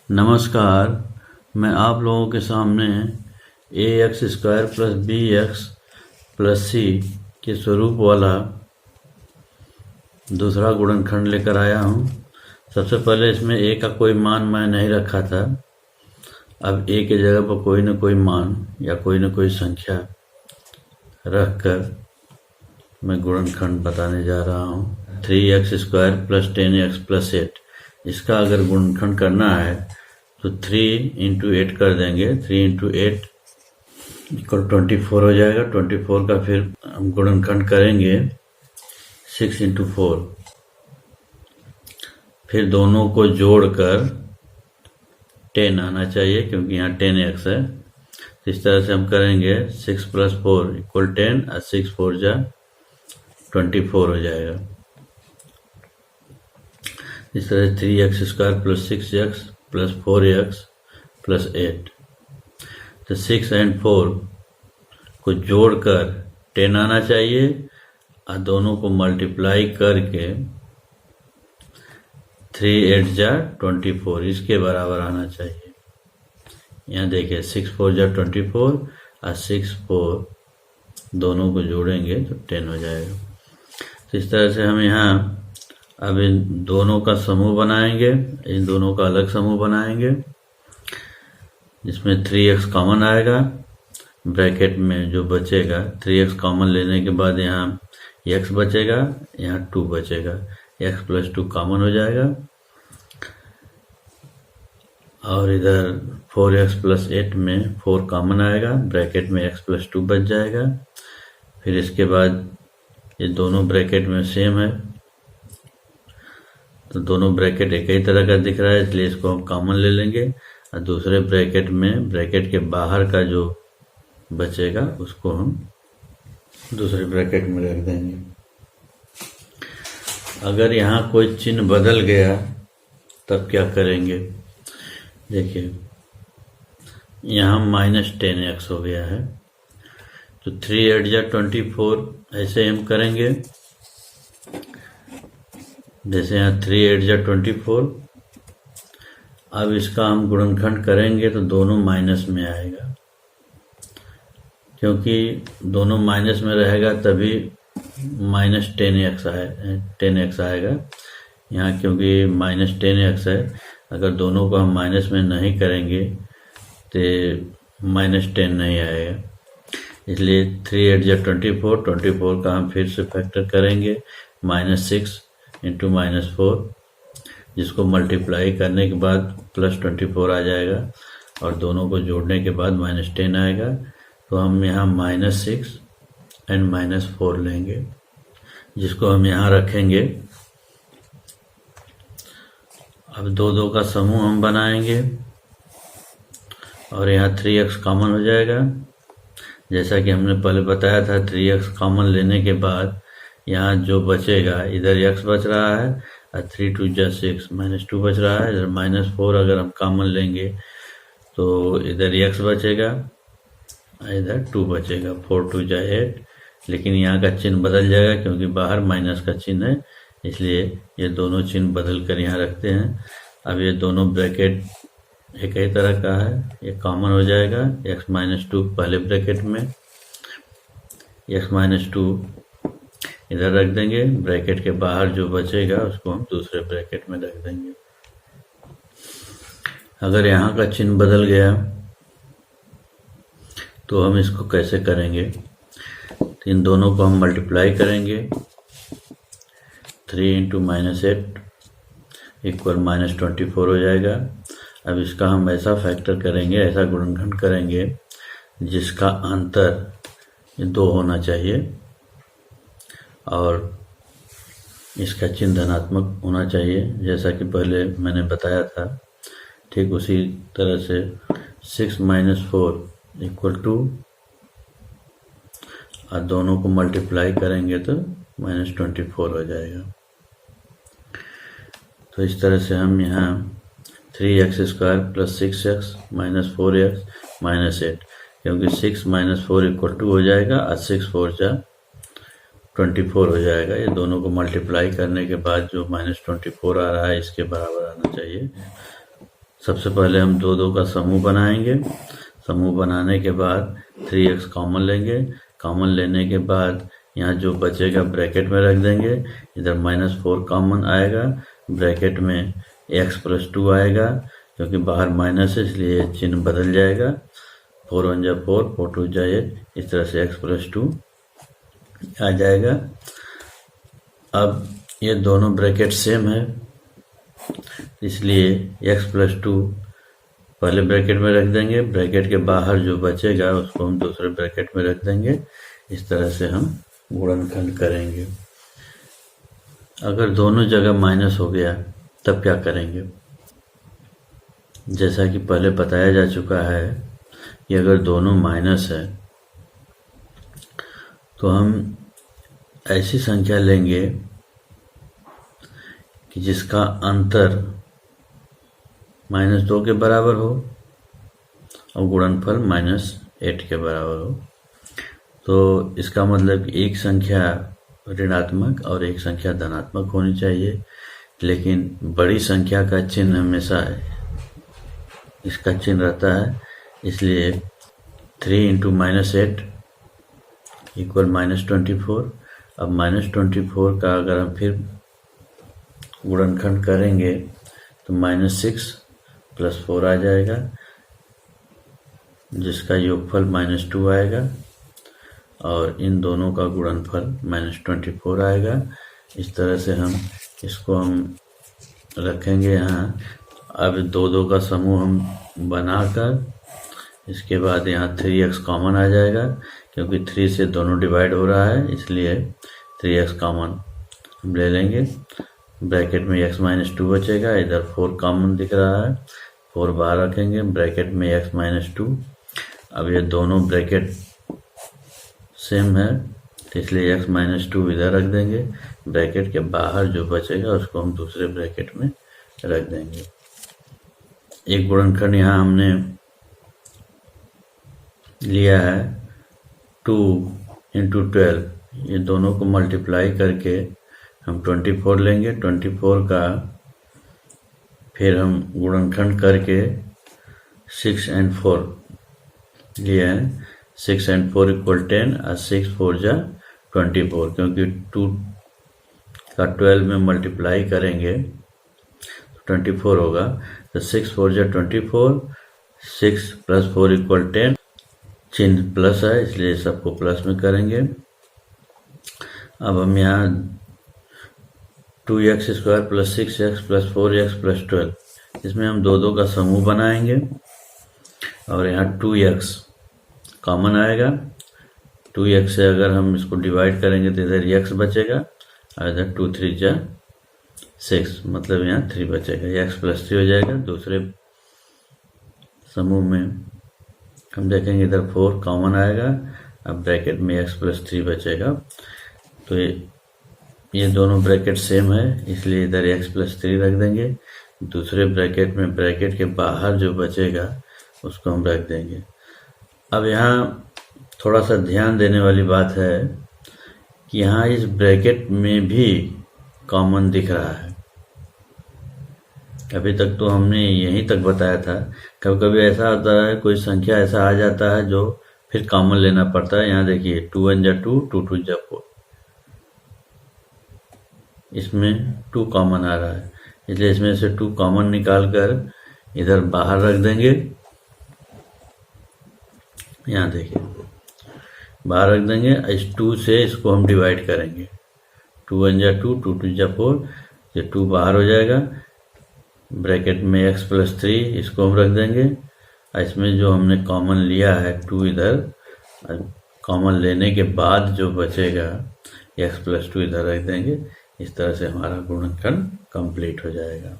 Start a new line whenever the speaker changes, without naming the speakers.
नमस्कार, मैं आप लोगों के सामने ax² plus bx plus c के स्वरूप वाला दूसरा गुणनखंड लेकर आया हूँ। सबसे पहले इसमें a का कोई मान मैं नहीं रखा था। अब a के जगह पर कोई न कोई मान या कोई न कोई संख्या रखकर मैं गुणनखंड बताने जा रहा हूँ। 3x² प्लस 10x प्लस 8, इसका अगर गुणनखंड करना है तो 3 × 8 कर देंगे। 3 × 8 = 24 हो जाएगा। 24 का फिर हम गुणनखंड करेंगे 6 × 4, फिर दोनों को जोड़कर 10 आना चाहिए क्योंकि यहाँ 10x है। इस तरह से हम करेंगे 6 + 4 = 10 और 6 × 4 = 24 हो जाएगा। इस तरह 3x² plus 6x plus 4x plus 8, तो 6 और 4 को जोड़कर 10 आना चाहिए और दोनों को मल्टीप्लाई करके 3 × 8 = 24 इसके बराबर आना चाहिए। यहाँ देखिए 6 × 4 = 24 और 6 4 दोनों को जोड़ेंगे तो 10 हो जाएगा। तो इस तरह से हम यहाँ अब इन दोनों का समूह बनाएंगे, इन दोनों का अलग समूह बनाएंगे जिसमें 3x कॉमन आएगा। ब्रैकेट में जो बचेगा 3x कॉमन लेने के बाद यहाँ x बचेगा, यहाँ 2 बचेगा। x + 2 कॉमन हो जाएगा और इधर 4x + 8 में 4 कॉमन आएगा। ब्रैकेट में x + 2 बच जाएगा। फिर इसके बाद ये दोनों ब्रैकेट में सेम है तो दोनों ब्रैकेट एक ही तरह का दिख रहा है, इसलिए इसको हम कॉमन ले लेंगे और दूसरे ब्रैकेट में ब्रैकेट के बाहर का जो बचेगा उसको हम दूसरे ब्रैकेट में रख देंगे। अगर यहाँ कोई चिन्ह बदल गया तब क्या करेंगे? देखिए यहाँ -10x हो गया है तो 3 × 8 = 24 ऐसे हम करेंगे। जैसे यहाँ 3 × 8 = 24, अब इसका हम गुणनखंड करेंगे तो दोनों माइनस में आएगा, क्योंकि दोनों माइनस में रहेगा तभी -10x आएगा। यहाँ क्योंकि -10x है, अगर दोनों को हम माइनस में नहीं करेंगे तो -10 नहीं आएगा। इसलिए 3 × 8 = 24, 24 का हम फिर से फैक्टर करेंगे -6 × -4, जिसको मल्टीप्लाई करने के बाद +24 आ जाएगा और दोनों को जोड़ने के बाद -10 आएगा। तो हम यहाँ -6 और -4 लेंगे, जिसको हम यहाँ रखेंगे। अब 2 का समूह हम बनाएंगे और यहाँ 3x कॉमन हो जाएगा। जैसा कि हमने पहले बताया था, 3x कॉमन लेने के बाद यहाँ जो बचेगा, इधर x बच रहा है और 3 × 2 = 6, -2 बच रहा है। इधर -4 अगर हम कॉमन लेंगे तो इधर x बचेगा, इधर 2 बचेगा। 4 × 2 = 8, लेकिन यहाँ का चिन्ह बदल जाएगा क्योंकि बाहर माइनस का चिन्ह है, इसलिए ये दोनों चिन्ह बदल कर यहाँ रखते हैं। अब ये दोनों ब्रैकेट एक ही तरह का है, ये कॉमन हो जाएगा। x - 2 पहले ब्रैकेट में, x - 2 इधर रख देंगे। ब्रैकेट के बाहर जो बचेगा उसको हम दूसरे ब्रैकेट में रख देंगे। अगर यहाँ का चिन्ह बदल गया तो हम इसको कैसे करेंगे? इन दोनों को हम मल्टीप्लाई करेंगे। 3 × -8 = -24 हो जाएगा। अब इसका हम ऐसा फैक्टर करेंगे, ऐसा गुणनखंड करेंगे जिसका अंतर 2 होना चाहिए और इसका चिन्ह धनात्मक होना चाहिए, जैसा कि पहले मैंने बताया था। ठीक उसी तरह से 6 - 4 = 2 और दोनों को मल्टीप्लाई करेंगे तो -24 हो जाएगा। तो इस तरह से हम यहाँ 3x² प्लस 6x - 4x - 8, क्योंकि 6 - 4 = 2 हो जाएगा और 6 4 = 24 हो जाएगा। ये दोनों को मल्टीप्लाई करने के बाद जो -24 आ रहा है इसके बराबर आना चाहिए। सबसे पहले हम दो का समूह बनाएंगे। समूह बनाने के बाद 3x कॉमन लेंगे। कॉमन लेने के बाद यहाँ जो बचेगा ब्रैकेट में रख देंगे। इधर -4 कॉमन आएगा, ब्रैकेट में x + 2 आएगा, क्योंकि बाहर माइनस है इसलिए चिन्ह बदल जाएगा। 4 × 1 = 4, 4 × 2 = 8, इस तरह से x + 2 आ जाएगा। अब ये दोनों ब्रैकेट सेम है, इसलिए x + 2 पहले ब्रैकेट में रख देंगे, ब्रैकेट के बाहर जो बचेगा उसको हम दूसरे ब्रैकेट में रख देंगे। इस तरह से हम गुणनखंड करेंगे। अगर दोनों जगह माइनस हो गया तब क्या करेंगे? जैसा कि पहले बताया जा चुका है कि अगर दोनों माइनस है तो हम ऐसी संख्या लेंगे कि जिसका अंतर -2 के बराबर हो और गुणनफल -8 के बराबर हो। तो इसका मतलब एक संख्या ऋणात्मक और एक संख्या धनात्मक होनी चाहिए, लेकिन बड़ी संख्या का चिन्ह हमेशा इसका चिन्ह रहता है, इसलिए 3 × -8 = -24। अब -24 का अगर हम फिर गुणनखंड करेंगे तो -6 + 4 आ जाएगा, जिसका योगफल -2 आएगा, और इन दोनों का गुणनफल -24 आएगा। इस तरह से हम इसको रखेंगे यहाँ। अब 2 का समूह हम बनाकर इसके बाद यहाँ 3x कॉमन आ जाएगा, क्योंकि 3 से दोनों डिवाइड हो रहा है, इसलिए 3x कॉमन हम ले लेंगे। ब्रैकेट में x - 2 बचेगा, इधर 4 कॉमन दिख रहा है, 4 बाहर रखेंगे, ब्रैकेट में x - 2। अब ये दोनों ब्रैकेट सेम है, इसलिए x - 2 इधर रख देंगे, ब्रैकेट के बाहर जो बचेगा उसको हम दूसरे ब्रैकेट में रख देंगे। एक गुणनखंड यहाँ हमने लिया है 2 × 12, ये दोनों को मल्टीप्लाई करके हम 24 लेंगे। 24 का फिर हम गुणनखंड करके 6 × 4 लिया है। 6 × 4 = 10 और 6 × 4 = 24, क्योंकि 2 का 12 में मल्टीप्लाई करेंगे तो 24 होगा। तो 6 × 4 = 24, 6 + 4 = 10, चिन्ह प्लस है इसलिए सबको प्लस में करेंगे। अब हम यहाँ 2x² + 6x + 4x + 12, इसमें हम 2 का समूह बनाएंगे और यहाँ 2x कॉमन आएगा। 2x से अगर हम इसको डिवाइड करेंगे तो इधर x बचेगा और इधर 2 × 3 = 6, मतलब यहाँ 3 बचेगा, x + 3 हो जाएगा। दूसरे समूह में हम देखेंगे इधर 4 कॉमन आएगा, अब ब्रैकेट में x + 3 बचेगा। तो ये दोनों ब्रैकेट सेम है, इसलिए इधर x + 3 रख देंगे। दूसरे ब्रैकेट में ब्रैकेट के बाहर जो बचेगा उसको हम रख देंगे। अब यहाँ थोड़ा सा ध्यान देने वाली बात है कि यहाँ इस ब्रैकेट में भी कॉमन दिख रहा है। अभी तक तो हमने यहीं तक बताया था, कभी कभी ऐसा होता है कोई संख्या ऐसा आ जाता है जो फिर कॉमन लेना पड़ता है। यहाँ देखिए 2 × 1 = 2, 2 × 2 = 4, इसमें 2 कॉमन आ रहा है, इसलिए इसमें से 2 कॉमन निकाल कर इधर बाहर रख देंगे। यहाँ देखिए बाहर रख देंगे, इस 2 से इसको हम डिवाइड करेंगे। 2 × 1 = 2, 2 × 2 = 4, ये 2 बाहर हो जाएगा। ब्रैकेट में x + 3 इसको हम रख देंगे, इसमें जो हमने कॉमन लिया है 2 इधर, कॉमन लेने के बाद जो बचेगा x + 2 इधर रख देंगे। इस तरह से हमारा गुणनखंड कंप्लीट हो जाएगा।